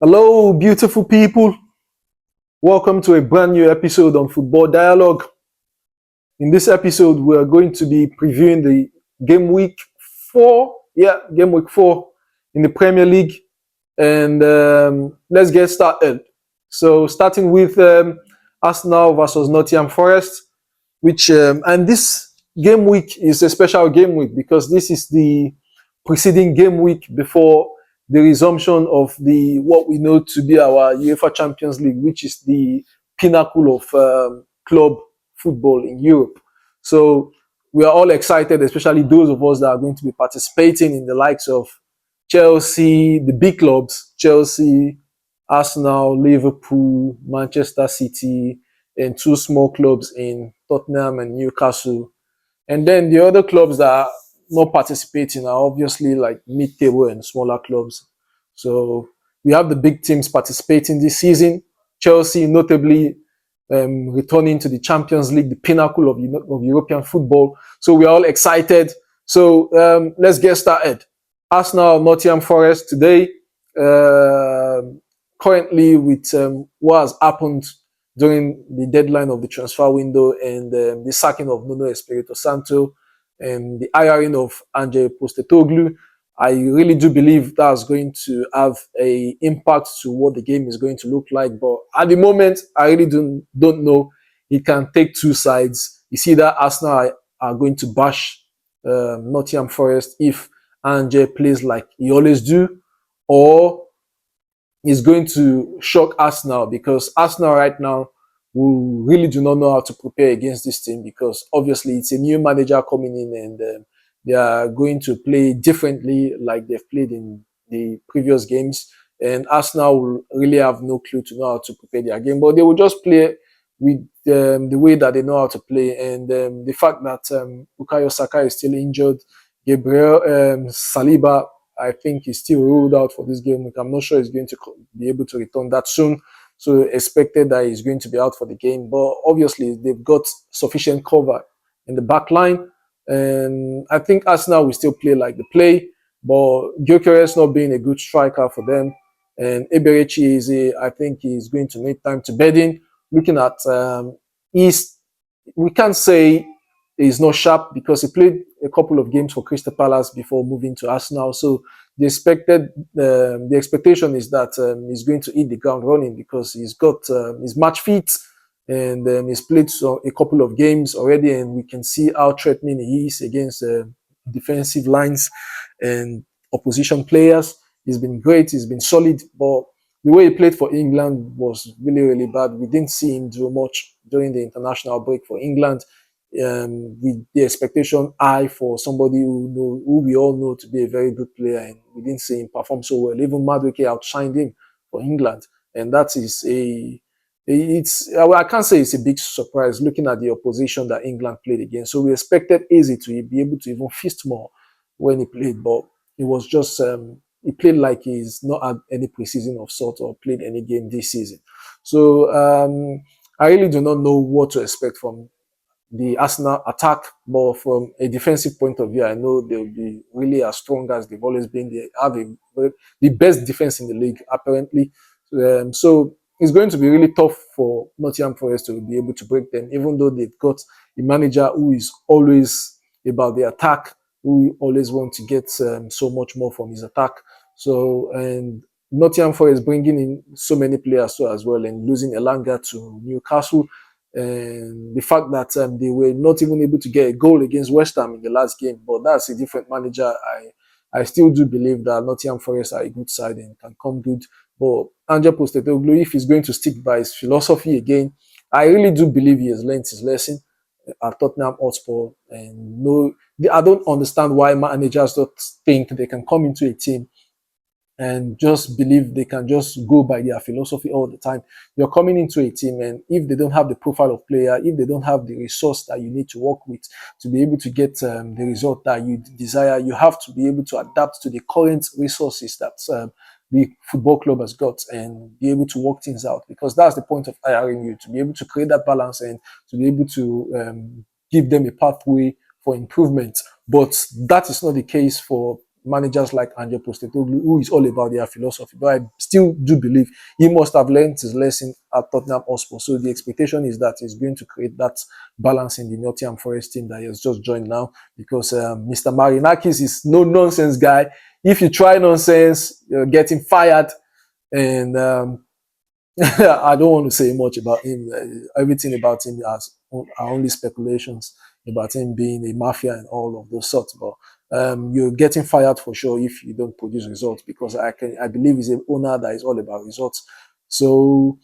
Hello, beautiful people. Welcome to a brand new episode on Football Dialogue. In this episode, we are going to be previewing the game week 4. Yeah, game week 4 in the Premier League. And let's get started. So, starting with Arsenal versus Nottingham Forest, and this game week is a special game week because this is the preceding game week before the resumption of the what we know to be our UEFA Champions League, which is the pinnacle of club football in Europe. So we are all excited, especially those of us that are going to be participating in the likes of Chelsea, the big clubs, Chelsea, Arsenal, Liverpool, Manchester City, and two small clubs in Tottenham and Newcastle. And then the other clubs that are not participating are obviously like mid-table and smaller clubs. So we have the big teams participating this season. Chelsea, notably, returning to the Champions League, the pinnacle of European football. So we are all excited. So let's get started. Arsenal, Nottingham Forest today. Currently, with what has happened during the deadline of the transfer window and the sacking of Nuno Espirito Santo and the hiring of Ange Postecoglou, I really do believe that's going to have a impact to what the game is going to look like. But at the moment, I really don't know. It can take two sides. You see that Arsenal are going to bash Nottingham Forest if Ange plays like he always do, or is going to shock Arsenal because Arsenal right now we really do not know how to prepare against this team because obviously it's a new manager coming in and they are going to play differently like they've played in the previous games. And Arsenal will really have no clue to know how to prepare their game, but they will just play with the way that they know how to play. And the fact that Bukayo Saka is still injured, Gabriel Saliba, I think he's still ruled out for this game. I'm not sure he's going to be able to return that soon. So expected that he's going to be out for the game. But obviously they've got sufficient cover in the back line. And I think Arsenal will still play like they play. But Gyökeres not being a good striker for them. And Eberechi I think he's going to need time to bed in. Looking at East, we can't say he's not sharp because he played a couple of games for Crystal Palace before moving to Arsenal. So the expectation is that he's going to hit the ground running because he's got his match fit and he's played a couple of games already, and we can see how threatening he is against defensive lines and opposition players. He's been great. He's been solid, but the way he played for England was really, really bad. We didn't see him do much during the international break for England. With the expectation high for somebody who we all know to be a very good player, and we didn't see him perform so well. Even Madueke outshined him for England, and that is I can't say it's a big surprise looking at the opposition that England played against. So we expected Eze to be able to even feast more when he played, but it was just he played like he's not had any preseason of sort or played any game this season. So I really do not know what to expect from the Arsenal attack, but from a defensive point of view, I know they'll be really as strong as they've always been. They have the best defense in the league, apparently. So it's going to be really tough for Nottingham Forest to be able to break them, even though they've got a manager who is always about the attack, who always wants to get so much more from his attack. So, and Nottingham Forest bringing in so many players so as well, and losing Elanga to Newcastle, and the fact that they were not even able to get a goal against West Ham in the last game. But that's a different manager. I still do believe that Nottingham Forest are a good side and can come good. But Ange Postecoglou, if he's going to stick by his philosophy again, I really do believe he has learned his lesson at Tottenham Hotspur. And no, I don't understand why managers don't think they can come into a team and just believe they can just go by their philosophy all the time. You're coming into a team, and if they don't have the profile of player, if they don't have the resource that you need to work with to be able to get the result that you desire, you have to be able to adapt to the current resources that the football club has got and be able to work things out, because that's the point of hiring you, to be able to create that balance and to be able to give them a pathway for improvement. But that is not the case for managers like Ange Postecoglou, who is all about their philosophy. But I still do believe he must have learned his lesson at Tottenham Hotspur. So the expectation is that he's going to create that balance in the Nottingham Forest team that he has just joined now, because Mr. Marinakis is no nonsense guy. If you try nonsense, you're getting fired. And I don't want to say much about him. Everything about him are only speculations about him being a mafia and all of those sorts. But you're getting fired for sure if you don't produce results, because I believe he's an owner that is all about results. So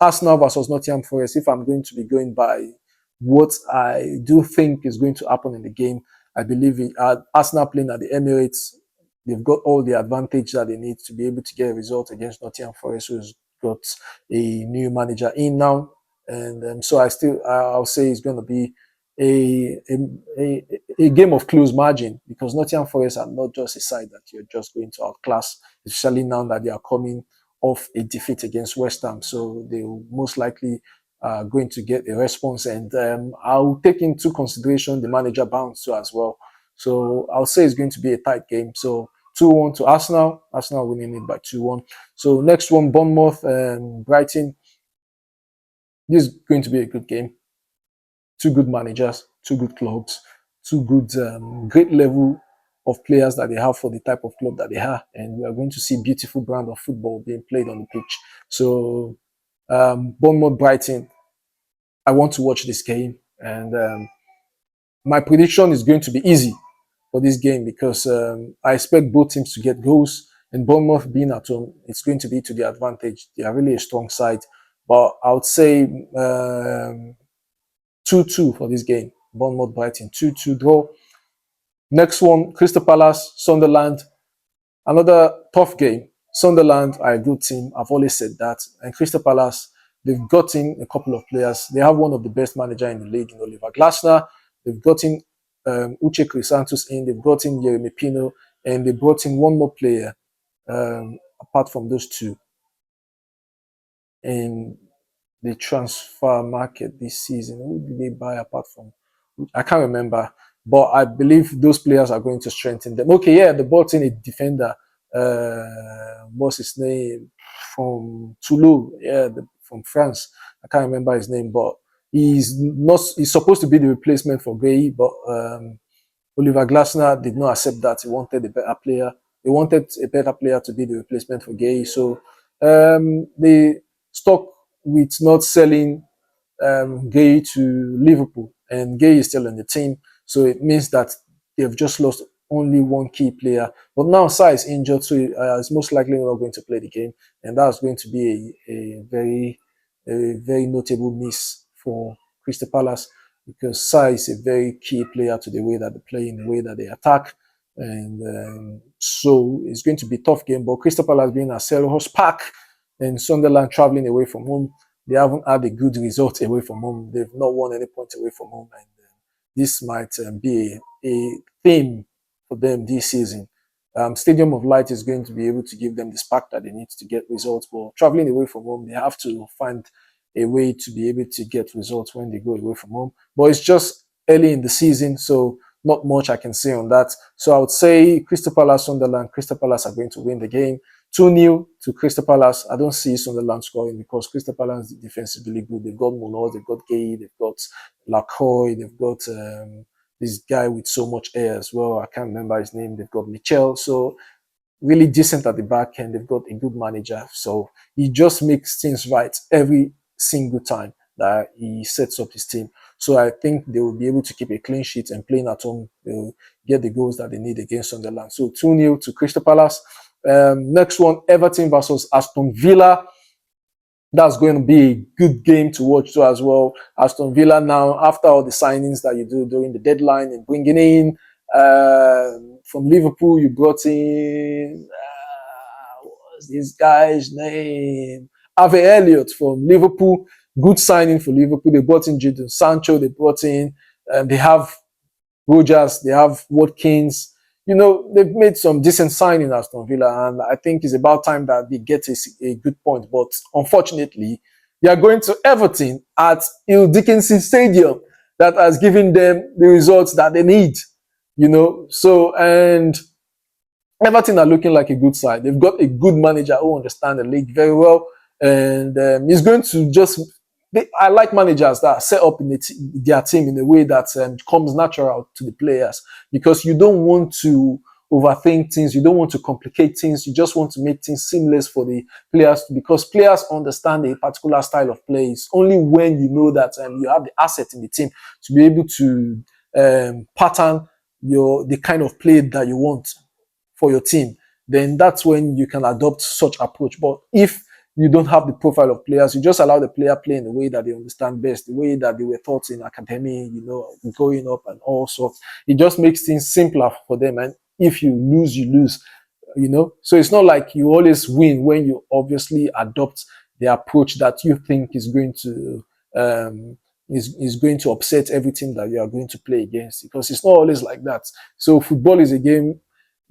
Arsenal versus Nottingham Forest, if I'm going to be going by what I do think is going to happen in the game, I believe Arsenal playing at the Emirates, they've got all the advantage that they need to be able to get a result against Nottingham Forest, who's got a new manager in now. And so I'll say it's going to be a game of close margin, because Nottingham Forest are not just a side that you're just going to outclass, especially now that they are coming off a defeat against West Ham. So they will most likely going to get a response. And I'll take into consideration the manager bounce too as well. So I'll say it's going to be a tight game. So 2-1 to Arsenal. Arsenal winning it by 2-1. So next one, Bournemouth and Brighton. This is going to be a good game. Two good managers, two good clubs, two good, great level of players that they have for the type of club that they are. And we are going to see beautiful brand of football being played on the pitch. So Bournemouth, Brighton, I want to watch this game. And my prediction is going to be easy for this game, because I expect both teams to get goals. And Bournemouth being at home, it's going to be to their advantage. They are really a strong side. But I would say 2-2 for this game. Bournemouth, Brighton, 2-2 draw. Next one, Crystal Palace, Sunderland. Another tough game. Sunderland are a good team. I've always said that. And Crystal Palace, they've gotten a couple of players. They have one of the best managers in the league, in Oliver Glasner. They've gotten Uche Crisantos in. They've gotten Jeremy Pino. And they brought in one more player apart from those two in the transfer market this season. Who did they buy apart from? I can't remember. But I believe those players are going to strengthen them. Okay, yeah, they brought in a defender. What's his name? From Toulouse, yeah, from France. I can't remember his name, but he's supposed to be the replacement for Gay, but Oliver Glasner did not accept that. He wanted a better player. He wanted a better player to be the replacement for Gay. So they stuck with not selling Gay to Liverpool, and Gay is still on the team. So it means that they've just lost only one key player. But now Sa is injured, so he's most likely not going to play the game, and that's going to be a very notable miss for Crystal Palace, because Sa is a very key player to the way that they play, in the way that they attack. And so it's going to be a tough game. But Crystal Palace being at Selhurst Park and Sunderland traveling away from home, they haven't had a good result away from home. They've not won any points away from home. And this might be a theme for them this season. Stadium of Light is going to be able to give them the spark that they need to get results. But traveling away from home, they have to find a way to be able to get results when they go away from home. But it's just early in the season, so not much I can say on that. So I would say Crystal Palace, Sunderland. Crystal Palace are going to win the game. 2-0 to Crystal Palace. I don't see Sunderland scoring, because Crystal Palace defense is really good. They've got Munoz, they've got Gay, they've got Lacroix, they've got this guy with so much air as well. I can't remember his name. They've got Michel. So really decent at the back end. They've got a good manager. So he just makes things right every single time that he sets up his team. So I think they will be able to keep a clean sheet, and playing at home, they'll get the goals that they need against Sunderland. So 2-0 to Crystal Palace. Next one, Everton versus Aston Villa. That's going to be a good game to watch too as well. Aston Villa now, after all the signings that you do during the deadline and bringing in from Liverpool, you brought in what's this guy's name? Harvey Elliott from Liverpool. Good signing for Liverpool. They brought in Jadon Sancho. They brought in. They have Rogers. They have Watkins. You know, they've made some decent signing at Aston Villa, and I think it's about time that they get a good point. But unfortunately, they are going to Everton at Il Dickinson Stadium, that has given them the results that they need. So, and Everton are looking like a good side. They've got a good manager who understands the league very well, and he's going to just. I like managers that are set up in their team in a way that comes natural to the players, because you don't want to overthink things, you don't want to complicate things, you just want to make things seamless for the players, because players understand a particular style of play. It's only when you know that you have the asset in the team to be able to pattern the kind of play that you want for your team, then that's when you can adopt such approach. But if you don't have the profile of players, you just allow the player play in the way that they understand best, the way that they were taught in academy, growing up and all sorts. It just makes things simpler for them. And if you lose, you lose, So it's not like you always win when you obviously adopt the approach that you think is going to is going to upset everything that you are going to play against, because it's not always like that. So football is a game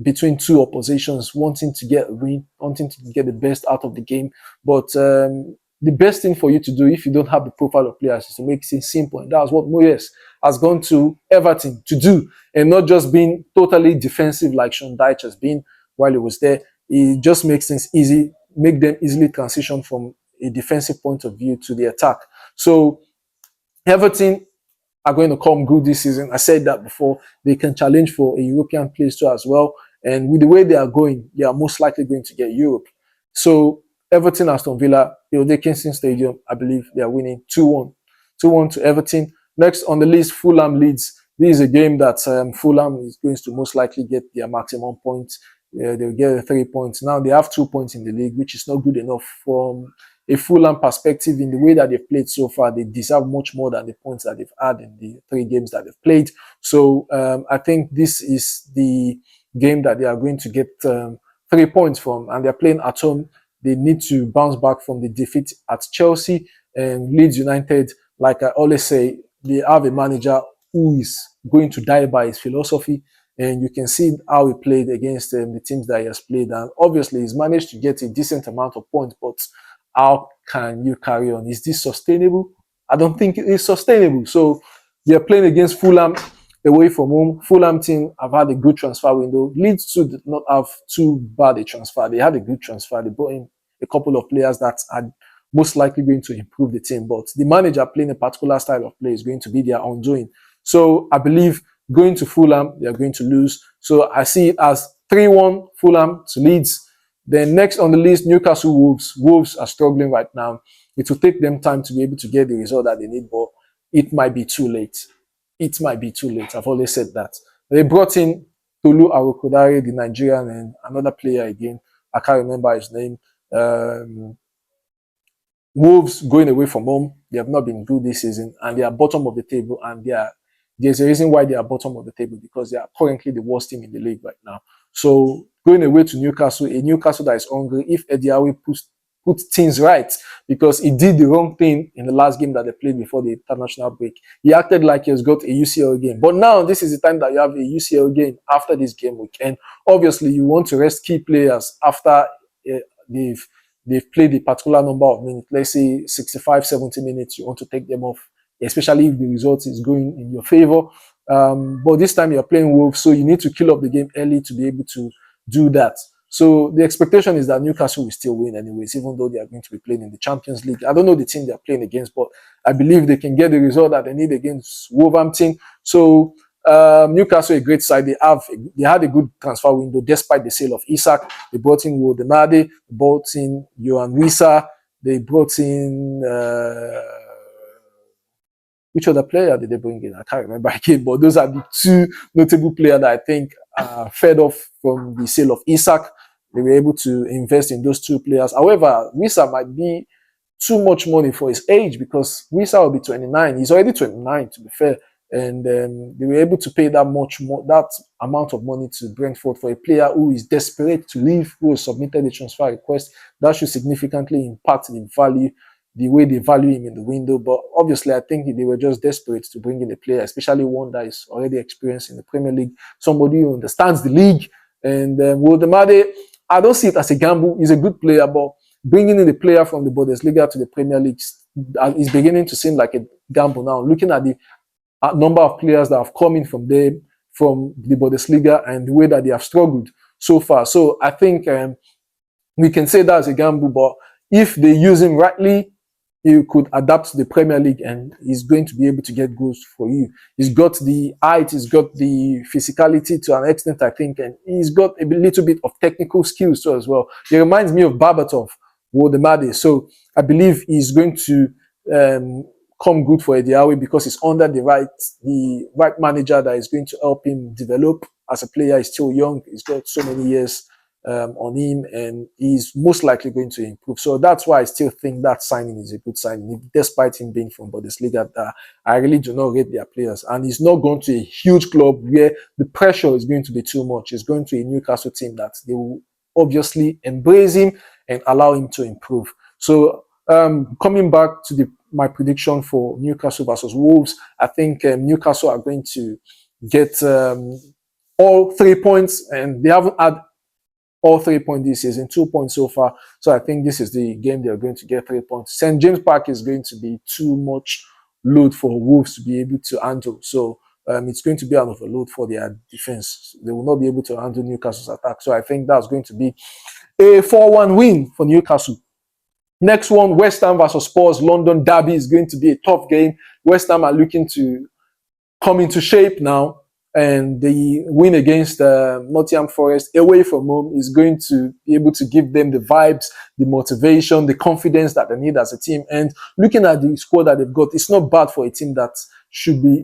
between two oppositions wanting to get a win, wanting to get the best out of the game. But the best thing for you to do if you don't have the profile of players is to make things simple. And that's what Moyes has gone to Everton to do, and not just being totally defensive like Sean Dyche has been while he was there. It just makes things easy, make them easily transition from a defensive point of view to the attack. So Everton are going to come good this season. I said that before. They can challenge for a European place too as well. And with the way they are going, they are most likely going to get Europe. So Everton, Aston Villa, Kingston Stadium, I believe they are winning 2-1. 2-1 to Everton. Next on the list, Fulham Leeds. This is a game that Fulham is going to most likely get their maximum points. They'll get 3 points. Now they have 2 points in the league, which is not good enough from a Fulham perspective. In the way that they've played so far, they deserve much more than the points that they've had in the 3 games that they've played. So I think this is the game that they are going to get 3 points from, and they're playing at home. They need to bounce back from the defeat at Chelsea. And Leeds United, like I always say, they have a manager who is going to die by his philosophy. And you can see how he played against the teams that he has played. And obviously, he's managed to get a decent amount of points. But how can you carry on? Is this sustainable? I don't think it is sustainable. So they're playing against Fulham away from home. Fulham team have had a good transfer window. Leeds too did not have too bad a transfer. They had a good transfer. They brought in a couple of players that are most likely going to improve the team. But the manager playing a particular style of play is going to be their undoing. So I believe going to Fulham, they are going to lose. So I see it as 3-1 Fulham to Leeds. Then next on the list, Newcastle Wolves. Wolves are struggling right now. It will take them time to be able to get the result that they need, but it might be too late. It might be too late. I've always said that. They brought in Tolu Arokodare, the Nigerian, and another player again. I can't remember his name. Wolves going away from home. They have not been good this season, and they are bottom of the table. And there's a reason why they are bottom of the table, because they are currently the worst team in the league right now. So going away to Newcastle, a Newcastle that is hungry. If Eddie Howe put things right, because he did the wrong thing in the last game that they played before the international break. He acted like he has got a UCL game. But now this is the time that you have a UCL game after this game weekend. Obviously, you want to rest key players after they've played a particular number of minutes. Let's say 65, 70 minutes. You want to take them off, especially if the result is going in your favor. But this time you're playing Wolves, so you need to kill off the game early to be able to do that. So the expectation is that Newcastle will still win anyways, even though they are going to be playing in the Champions League. I don't know the team they are playing against, but I believe they can get the result that they need against Wolverhampton. So Newcastle, a great side. They had a good transfer window despite the sale of Isak. They brought in Wodemade, they brought in Johan Wissa, they brought in which other player did they bring in? I can't remember again, but those are the 2 notable players that I think fed off from the sale of Isak. They were able to invest in those 2 players. However, Wissa might be too much money for his age, because Wissa will be 29. He's already 29, to be fair. And they were able to pay that amount of money to Brentford for a player who is desperate to leave, who has submitted a transfer request. That should significantly impact the way they value him in the window. But obviously, I think they were just desperate to bring in a player, especially one that is already experienced in the Premier League, somebody who understands the league. And Wodemade, I don't see it as a gamble. He's a good player, but bringing in a player from the Bundesliga to the Premier League is beginning to seem like a gamble now. Looking at the number of players that have come in from there, from the Bundesliga and the way that they have struggled so far. So I think we can say that's a gamble, but if they use him rightly, he could adapt to the Premier League and he's going to be able to get goals for you. He's got the height, he's got the physicality to an extent, I think, and he's got a little bit of technical skills too as well. He reminds me of Babatov, Wodemade. So I believe he's going to come good for Eddie Howe because he's under the right manager that is going to help him develop as a player. He's still young. He's got so many years on him, and he's most likely going to improve. So that's why I still think that signing is a good signing, despite him being from Bundesliga. I really do not rate their players, and he's not going to a huge club where the pressure is going to be too much. He's going to a Newcastle team that they will obviously embrace him and allow him to improve. So coming back to my prediction for Newcastle versus Wolves, I think Newcastle are going to get all 3 points, and they haven't had all 3 points this season, 2 points so far. So I think this is the game they're going to get 3 points. St. James Park is going to be too much load for Wolves to be able to handle. So it's going to be an overload for their defense. They will not be able to handle Newcastle's attack. So I think that's going to be a 4-1 win for Newcastle. Next one, West Ham versus Spurs. London derby is going to be a tough game. West Ham are looking to come into shape now, and the win against Nottingham Forest away from home is going to be able to give them the vibes, the motivation, the confidence that they need as a team. And looking at the squad that they've got, it's not bad for a team that should be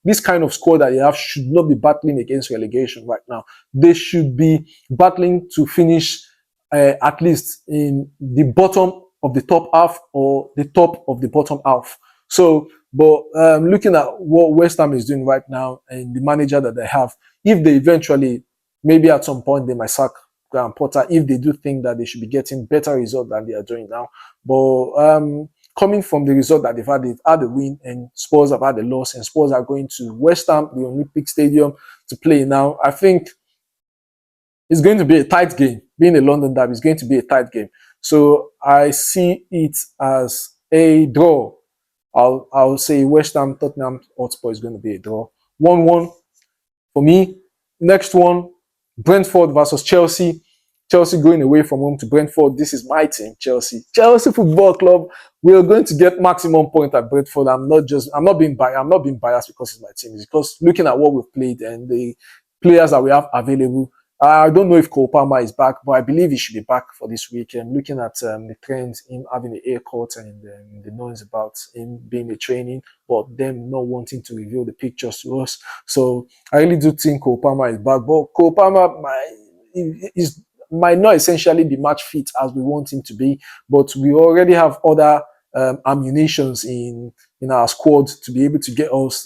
this kind of squad that they have should not be battling against relegation right now. They should be battling to finish at least in the bottom of the top half or the top of the bottom half. So, but looking at what West Ham is doing right now and the manager that they have, if they eventually, maybe at some point, they might sack Graham Potter if they do think that they should be getting better results than they are doing now. But coming from the result that they've had a win, and Spurs have had a loss, and Spurs are going to West Ham, the Olympic Stadium, to play now. I think it's going to be a tight game. Being a London derby, it's going to be a tight game. So I see it as a draw. I'll say West Ham, Tottenham Hotspur is going to be a draw. 1-1 for me. Next one, Brentford versus Chelsea. Chelsea going away from home to Brentford. This is my team, Chelsea. Chelsea Football Club. We are going to get maximum point at Brentford. I'm not being biased because it's my team. It's because looking at what we've played and the players that we have available, I don't know if Cole Palmer is back, but I believe he should be back for this week. And looking at the trends, him having a haircut and the noise about him being a training, but them not wanting to reveal the pictures to us. So I really do think Cole Palmer is back. But Cole Palmer might not essentially be match fit as we want him to be, but we already have other ammunitions in our squad to be able to get us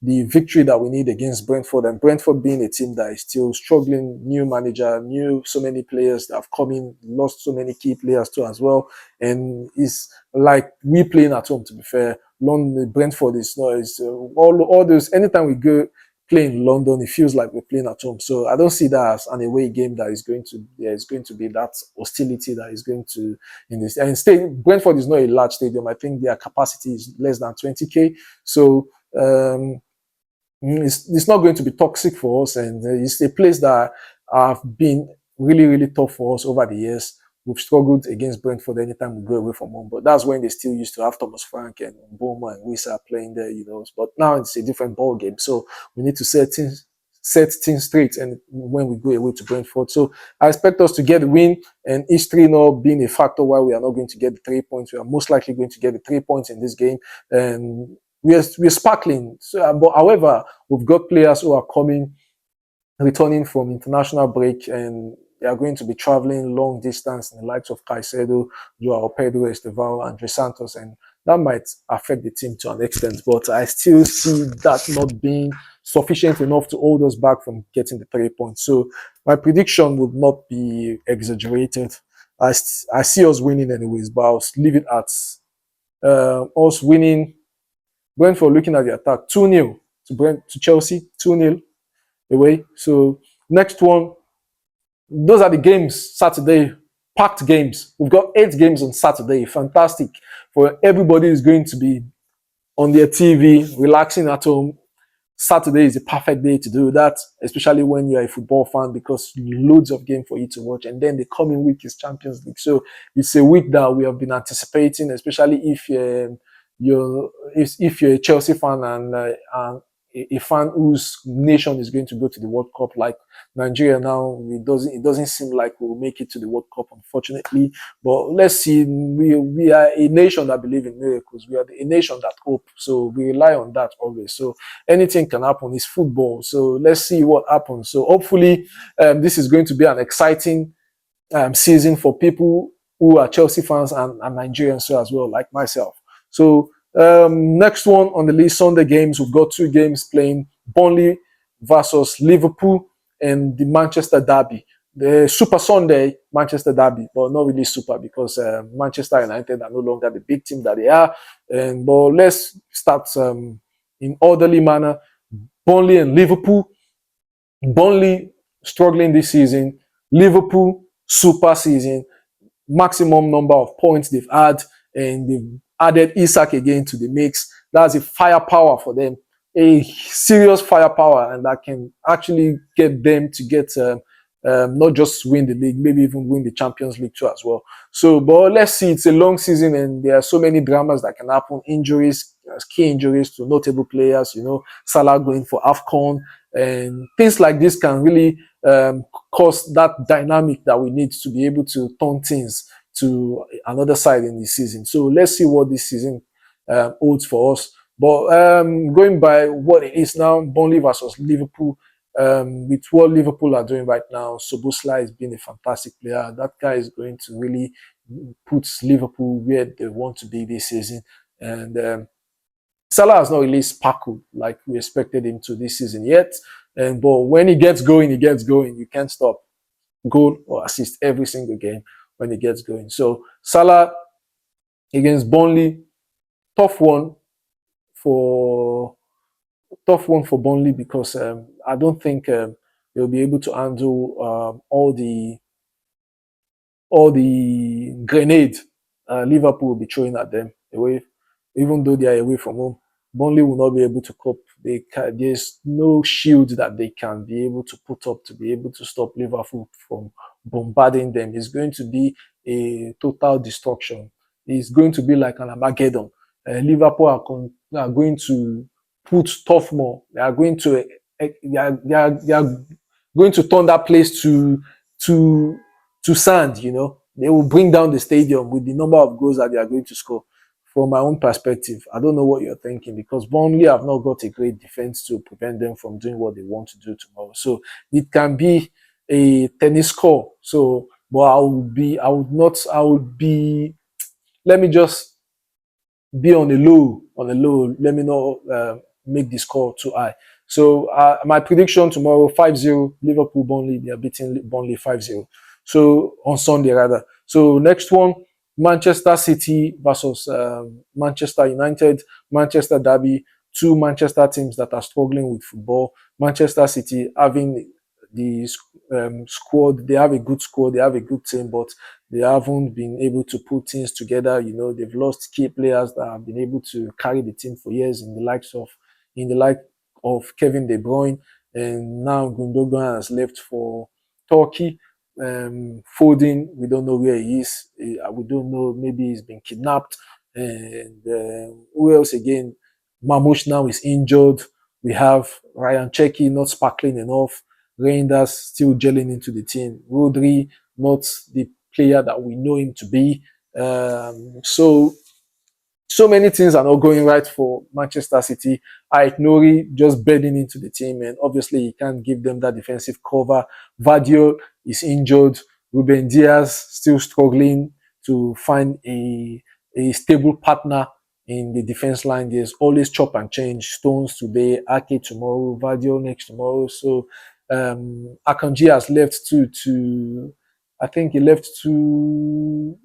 the victory that we need against Brentford. And Brentford being a team that is still struggling, new manager, so many players that have come in, lost so many key players too as well. And it's like we playing at home, to be fair. Brentford is not, all those, anytime we go play in London, it feels like we're playing at home. So I don't see that as an away game that is going to, is going to be that hostility that is going to, in this. And Brentford is not a large stadium. I think their capacity is less than 20,000. So, it's not going to be toxic for us, and it's a place that have been really, really tough for us over the years. We've struggled against Brentford anytime we go away from home, but that's when they still used to have Thomas Frank and Boma and Wisa playing there, But now it's a different ball game, so we need to set things straight. And when we go away to Brentford, so I expect us to get the win, and history not being a factor why we are not going to get the 3 points. We are most likely going to get the 3 points in this game, and we're sparkling. So, but however, we've got players who are returning from international break, and they are going to be traveling long distance in the likes of Caicedo, Joao Pedro, Estevao, and Andre Santos, and that might affect the team to an extent. But I still see that not being sufficient enough to hold us back from getting the 3 points. So my prediction would not be exaggerated. I see us winning anyways, but I'll leave it at us winning. Brentford looking at the attack, 2-0 to Chelsea, 2-0 away. So next one, those are the games Saturday, packed games. We've got 8 games on Saturday. Fantastic. For everybody is going to be on their TV, relaxing at home, Saturday is a perfect day to do that, especially when you're a football fan, because loads of game for you to watch. And then the coming week is Champions League. So it's a week that we have been anticipating, especially if you're a Chelsea fan and a fan whose nation is going to go to the World Cup, like Nigeria now. It doesn't seem like we'll make it to the World Cup, unfortunately. But let's see. We are a nation that believe in miracles. We are a nation that hope. So we rely on that always. So anything can happen. It's football. So let's see what happens. So hopefully, this is going to be an exciting season for people who are Chelsea fans and Nigerians so as well, like myself. So next one on the list, Sunday games. We've got two games playing: Burnley versus Liverpool and the Manchester Derby. The Super Sunday Manchester Derby, but not really super, because Manchester United are no longer the big team that they are. But let's start in orderly manner. Burnley and Liverpool. Burnley struggling this season. Liverpool super season, maximum number of points they've had, and they've added Isak again to the mix. That's a firepower for them, a serious firepower, and that can actually get them to get not just win the league, maybe even win the Champions League too as well. So, but let's see. It's a long season, and there are so many dramas that can happen. Injuries, key injuries to notable players. Salah going for AFCON, and things like this can really cause that dynamic that we need to be able to turn things to another side in the season. So let's see what this season holds for us. But going by what it is now, Burnley versus Liverpool, with what Liverpool are doing right now, Szoboszlai has been a fantastic player. That guy is going to really put Liverpool where they want to be this season. And Salah has not really sparkled like we expected him to this season yet. But when he gets going, he gets going. You can't stop. Goal or assist every single game when he gets going. So Salah against Burnley, tough one for Burnley, because I don't think they'll be able to handle all the grenade Liverpool will be throwing at them away, even though they are away from home. Burnley will not be able to cope. There's no shield that they can be able to put up to be able to stop Liverpool from bombarding them. It's going to be a total destruction. It's going to be like an Armageddon. Liverpool are going to put tough more. They are going to turn that place to sand. They will bring down the stadium with the number of goals that they are going to score. From my own perspective, I don't know what you're thinking, because Burnley have not got a great defense to prevent them from doing what they want to do tomorrow. So it can be a tennis score. So, but I would be, let me just be on a low. Let me not make the score too high. So my prediction tomorrow, 5-0, Liverpool, Burnley. They are beating Burnley 5-0. So on Sunday rather. So next one, Manchester City versus Manchester United, Manchester Derby, two Manchester teams that are struggling with football. Manchester City having the squad, they have a good squad, they have a good team, but they haven't been able to put things together. They've lost key players that have been able to carry the team for years, in the like of Kevin De Bruyne, and now Gundogan has left for Turkey. Foden, we don't know where he is. We don't know. Maybe he's been kidnapped. And who else again? Mamouche now is injured. We have Ryan Cherki not sparkling enough. Reinders still gelling into the team. Rodri not the player that we know him to be. So many things are not going right for Manchester City. Ait Nouri just bedding into the team, and obviously he can't give them that defensive cover. Vardio is injured. Ruben Diaz still struggling to find a stable partner in the defense line. There's always chop and change. Stones today, Ake tomorrow, Vardio next tomorrow. So Akanji has left I think he left to,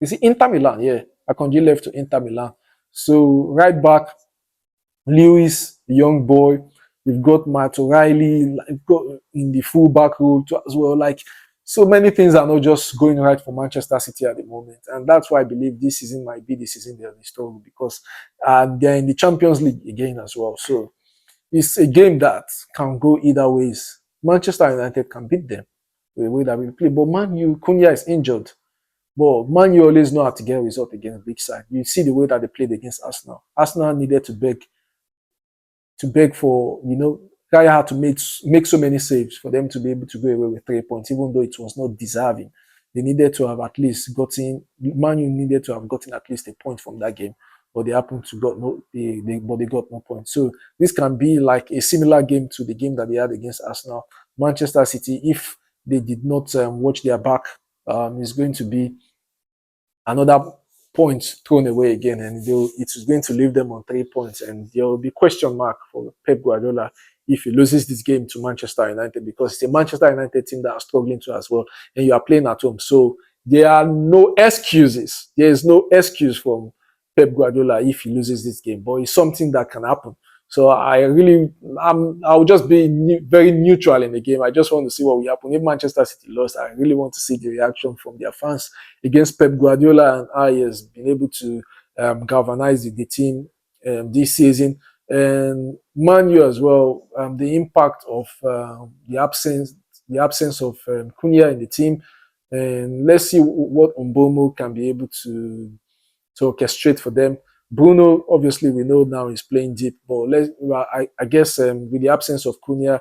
is it Inter Milan? Yeah. Akanji left to Inter Milan. So right back, Lewis, the young boy. We've got Matt O'Reilly got in the full back role as well. Like, so many things are not just going right for Manchester City at the moment. And that's why I believe this season might be the season they're restored, because they're in the Champions League again as well. So it's a game that can go either ways. Manchester United can beat them the way that we play, but Man U, Cunha is injured. But Man U always know how to get a result against big side. You see the way that they played against Arsenal. Arsenal needed to beg for, Raya had to make so many saves for them to be able to go away with 3 points, even though it was not deserving. They needed to have at least gotten, Man U needed to have gotten at least a point from that game, but they happened to got no, but they got no points. So this can be like a similar game to the game that they had against Arsenal. Manchester City, if they did not watch their back, is going to be another point thrown away again, and it is going to leave them on 3 points, and there will be question mark for Pep Guardiola if he loses this game to Manchester United, because it's a Manchester United team that are struggling to as well, and you are playing at home. So there are no excuses. There is no excuse from Pep Guardiola if he loses this game, but it's something that can happen. So I'll just be very neutral in the game. I just want to see what will happen. If Manchester City lost, I really want to see the reaction from their fans against Pep Guardiola, and how he has been able to galvanize the team this season. And Man U as well, the impact of the absence of Cunha in the team, and let's see what Mbomo can be able to orchestrate for them. Bruno, obviously, we know now is playing deep, but I guess with the absence of Cunha,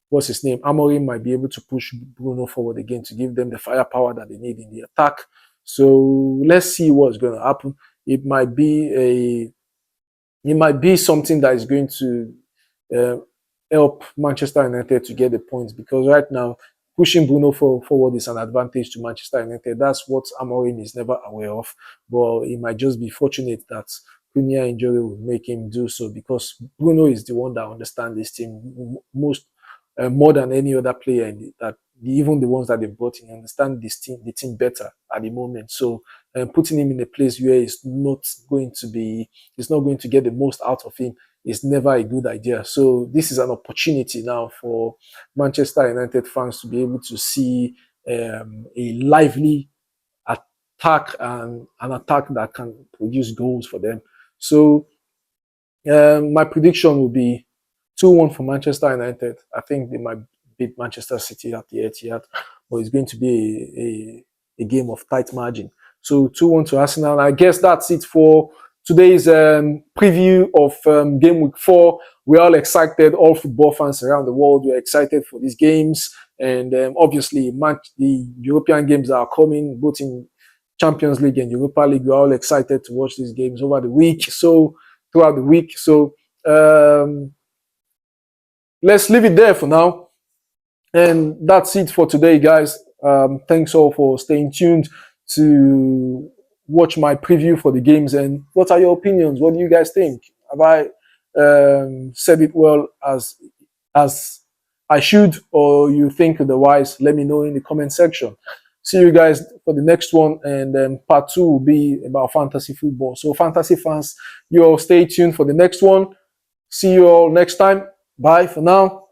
what's his name? Amorim might be able to push Bruno forward again to give them the firepower that they need in the attack. So let's see what's going to happen. It might be something that is going to help Manchester United to get the points, because right now pushing Bruno forward is an advantage to Manchester United. That's what Amorim is never aware of. But he might just be fortunate that Cunha injury will make him do so, because Bruno is the one that understands this team more than any other player. Even the ones that they've brought in understand the team better at the moment. So putting him in a place where he's not going to get the most out of him is never a good idea. So this is an opportunity now for Manchester United fans to be able to see a lively attack, and an attack that can produce goals for them. So my prediction will be 2-1 for Manchester United. I think they might beat Manchester City at the Etihad, but it's going to be a game of tight margin. So 2-1 to Arsenal. I guess that's it for today's preview of game week 4. We're all excited, all football fans around the world. We're excited for these games. And obviously, the European games are coming, both in Champions League and Europa League. We're all excited to watch these games throughout the week. So let's leave it there for now. And that's it for today, guys. Thanks all for staying tuned to watch my preview for the games. And what are your opinions? What do you guys think? Have I said it well as I should, or you think otherwise? Let me know in the comment section. See you guys for the next one, and part 2 will be about fantasy football. So fantasy fans, you all stay tuned for the next one. See you all next time. Bye for now.